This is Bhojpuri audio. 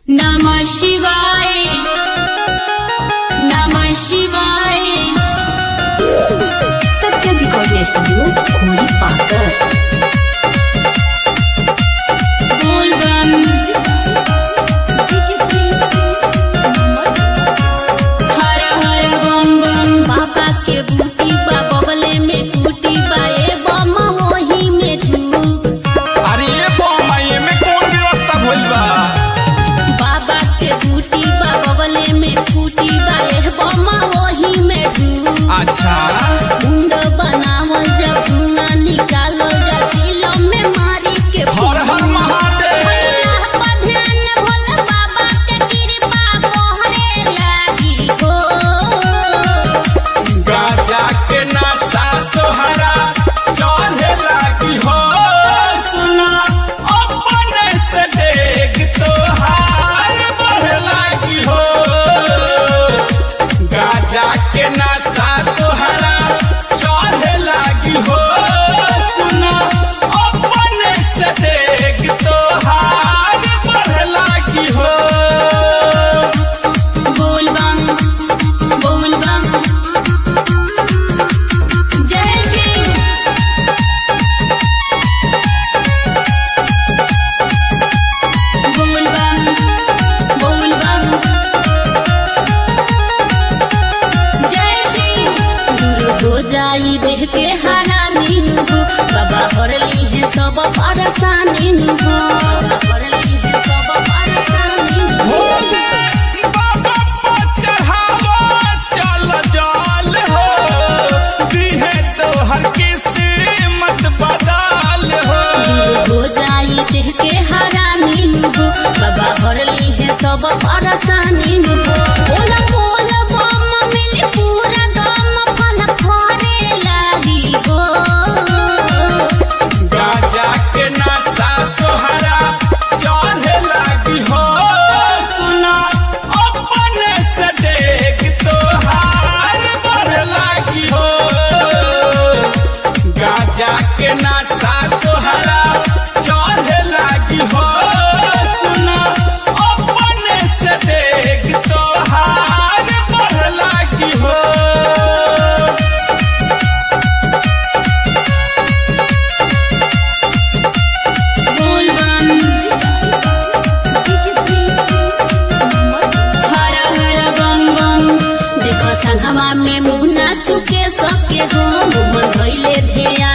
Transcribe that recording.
नमः शिवाय नमः शिवाय। सत्यम रिकॉर्डिंग स्टूडियो खोरी पाकर। बोल बम हर हर बम बम। बाबा के बूटी बा बगले में टूटी बा ए बम वही में डूब। अरे ये बम ये में कौन व्यवस्था भइल बा? बाबा के बूटी बा बगले में टूटी बा ए बम वही में डूब। अच्छा मुंड बनावल जा धुआं निकालो जा दिलों में मारी के हर हर महादेव। अल्लाह पर ध्यान भोला बाबा के कृपा मोहरे लागी हो। गाजा के नशा तोहरा चढ़े लागी हो। सुना अपने से देख तोहार बढ़े लागी हो। गाजा के नशा तोहरा चढ़े लागी हो। सुना अपने से देख तोहार बढ़े लागी हो। बोल बम जय शिव। बोल बम जय शिव। दूर हो जाई देख के हारानी नु बाबा हरली है सब परेशानी नु बाबा हरली है सब परेशानी नु। भोले बाबा पर चढ़ावा चल जाल हो। दिहे तोहर किस्मत बदल हो। दूर हो जाई देख के हारानी नु बाबा हरली है सब परेशानी नु। बोला बोल बम मिली पूरा दम फल फरे लागी हो। गाजा के नशा तोहरा चढ़े लागी हो। सुना अपने से देख तोहार बढ़े लागी हो। गाजा के नशा तोहरा चढ़े लागी हो। सुना अपने से देख तोहार बढ़े लागी हो। बोल बम हर हर बम। देखो संगमा में मुन्ना सुके सके हो। मुमन धइले ध्यान